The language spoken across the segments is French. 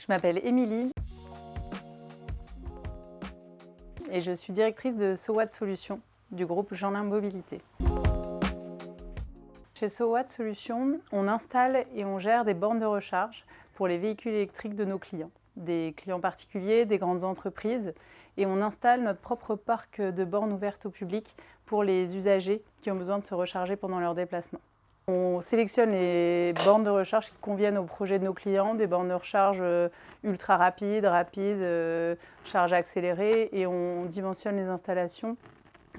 Je m'appelle Émilie et je suis directrice de SoWatt Solutions du groupe Jeanlin Mobilité. Chez SoWatt Solutions, on installe et on gère des bornes de recharge pour les véhicules électriques de nos clients, des clients particuliers, des grandes entreprises, et on installe notre propre parc de bornes ouvertes au public pour les usagers qui ont besoin de se recharger pendant leur déplacement. On sélectionne les bornes de recharge qui conviennent au projet de nos clients, des bornes de recharge ultra rapides, charge accélérée, et on dimensionne les installations.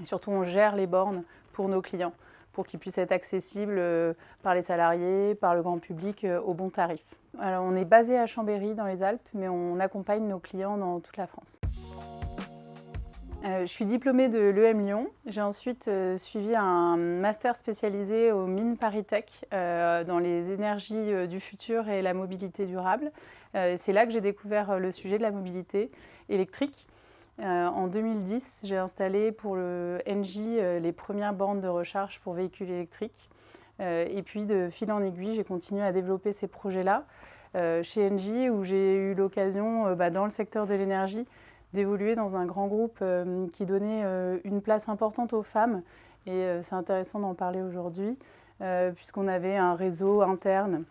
Et surtout, on gère les bornes pour nos clients, pour qu'ils puissent être accessibles par les salariés, par le grand public, au bon tarif. Alors, on est basé à Chambéry, dans les Alpes, mais on accompagne nos clients dans toute la France. Je suis diplômée de l'EM Lyon. J'ai ensuite suivi un master spécialisé aux mines ParisTech dans les énergies du futur et la mobilité durable. C'est là que j'ai découvert le sujet de la mobilité électrique. En 2010, j'ai installé pour le Engie les premières bornes de recharge pour véhicules électriques. Et puis de fil en aiguille, j'ai continué à développer ces projets-là chez Engie, où j'ai eu l'occasion, dans le secteur de l'énergie, d'évoluer dans un grand groupe qui donnait une place importante aux femmes. Et c'est intéressant d'en parler aujourd'hui, puisqu'on avait un réseau interne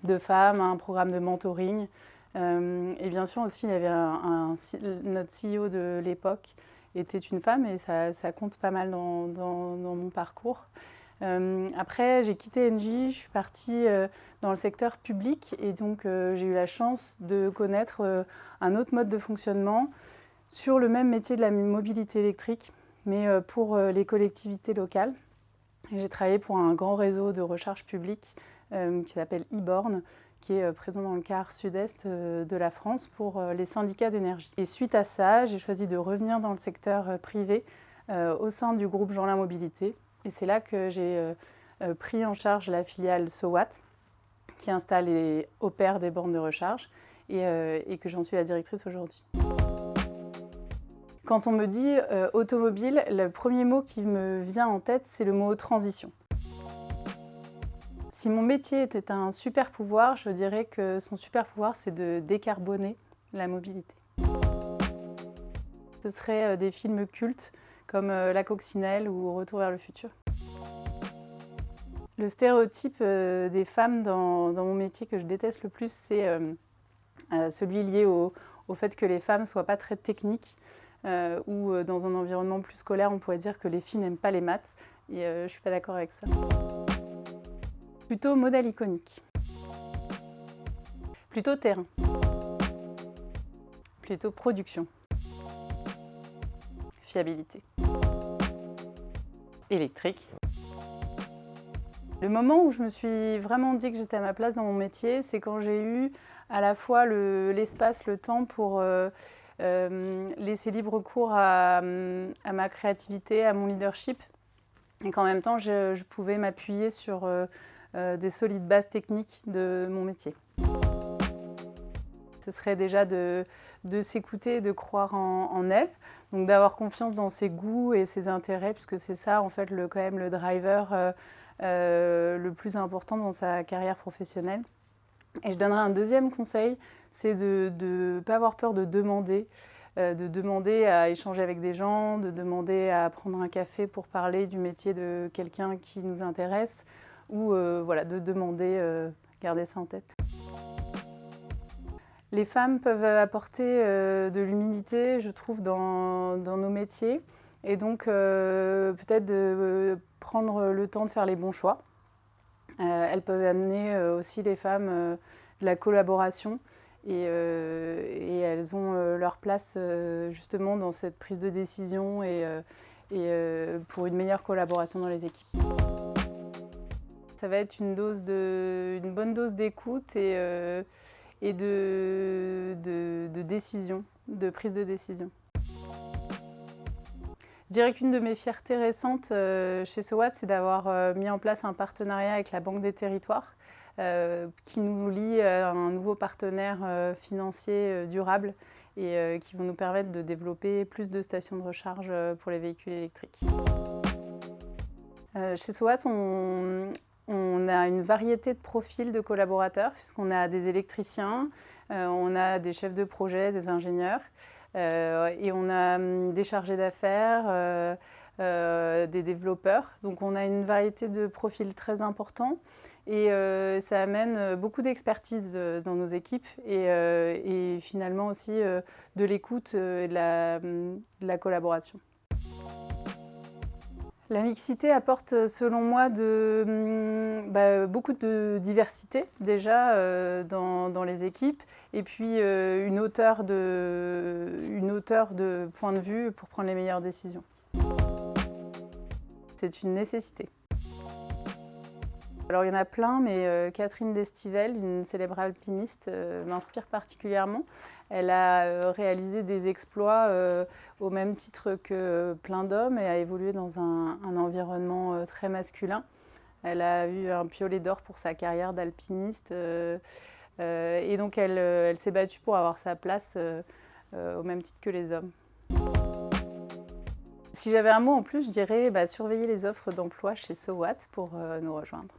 de femmes, un programme de mentoring. Et bien sûr aussi, il y avait notre CEO de l'époque était une femme, et ça compte pas mal dans mon parcours. Après, j'ai quitté Engie, je suis partie dans le secteur public, et donc j'ai eu la chance de connaître un autre mode de fonctionnement sur le même métier de la mobilité électrique, mais pour les collectivités locales. J'ai travaillé pour un grand réseau de recharge publique qui s'appelle e-Born, qui est présent dans le quart sud-est de la France pour les syndicats d'énergie. Et suite à ça, j'ai choisi de revenir dans le secteur privé au sein du groupe Jeanlin Mobilité. Et c'est là que j'ai pris en charge la filiale SoWatt, qui installe et opère des bornes de recharge, et que j'en suis la directrice aujourd'hui. Quand on me dit automobile, le premier mot qui me vient en tête, c'est le mot transition. Si mon métier était un super pouvoir, je dirais que son super pouvoir, c'est de décarboner la mobilité. Ce serait des films cultes comme La Coccinelle ou Retour vers le futur. Le stéréotype des femmes dans mon métier que je déteste le plus, c'est celui lié au fait que les femmes ne soient pas très techniques, ou dans un environnement plus scolaire, on pourrait dire que les filles n'aiment pas les maths, et je ne suis pas d'accord avec ça. Plutôt modèle iconique. Plutôt terrain. Plutôt production. Fiabilité. Électrique. Le moment où je me suis vraiment dit que j'étais à ma place dans mon métier, c'est quand j'ai eu à la fois l'espace, le temps pour laisser libre cours à ma créativité, à mon leadership, et qu'en même temps je pouvais m'appuyer sur des solides bases techniques de mon métier. Ce serait déjà de s'écouter et de croire en elle, donc d'avoir confiance dans ses goûts et ses intérêts, puisque c'est ça en fait quand même le driver le plus important dans sa carrière professionnelle. Et je donnerais un deuxième conseil, c'est de ne pas avoir peur de demander à échanger avec des gens, de demander à prendre un café pour parler du métier de quelqu'un qui nous intéresse, ou de demander, garder ça en tête. Les femmes peuvent apporter de l'humilité, je trouve, dans nos métiers, et donc peut-être de prendre le temps de faire les bons choix. Elles peuvent amener aussi les femmes de la collaboration, et elles ont leur place justement dans cette prise de décision et pour une meilleure collaboration dans les équipes. Ça va être une bonne dose d'écoute et de décision, de prise de décision. Je dirais qu'une de mes fiertés récentes chez SoWatt, c'est d'avoir mis en place un partenariat avec la Banque des Territoires qui nous lie à un nouveau partenaire financier durable et qui vont nous permettre de développer plus de stations de recharge pour les véhicules électriques. Chez SoWatt, on a une variété de profils de collaborateurs, puisqu'on a des électriciens, On a des chefs de projet, des ingénieurs, et on a des chargés d'affaires, des développeurs. Donc on a une variété de profils très importants et ça amène beaucoup d'expertise dans nos équipes et finalement aussi de l'écoute et de la collaboration. La mixité apporte, selon moi, beaucoup de diversité déjà dans les équipes et puis une hauteur de point de vue pour prendre les meilleures décisions. C'est une nécessité. Alors il y en a plein, mais Catherine Destivelle, une célèbre alpiniste, m'inspire particulièrement. Elle a réalisé des exploits au même titre que plein d'hommes et a évolué dans un environnement très masculin. Elle a eu un piolet d'or pour sa carrière d'alpiniste et donc elle s'est battue pour avoir sa place au même titre que les hommes. Si j'avais un mot en plus, je dirais surveiller les offres d'emploi chez So What pour nous rejoindre.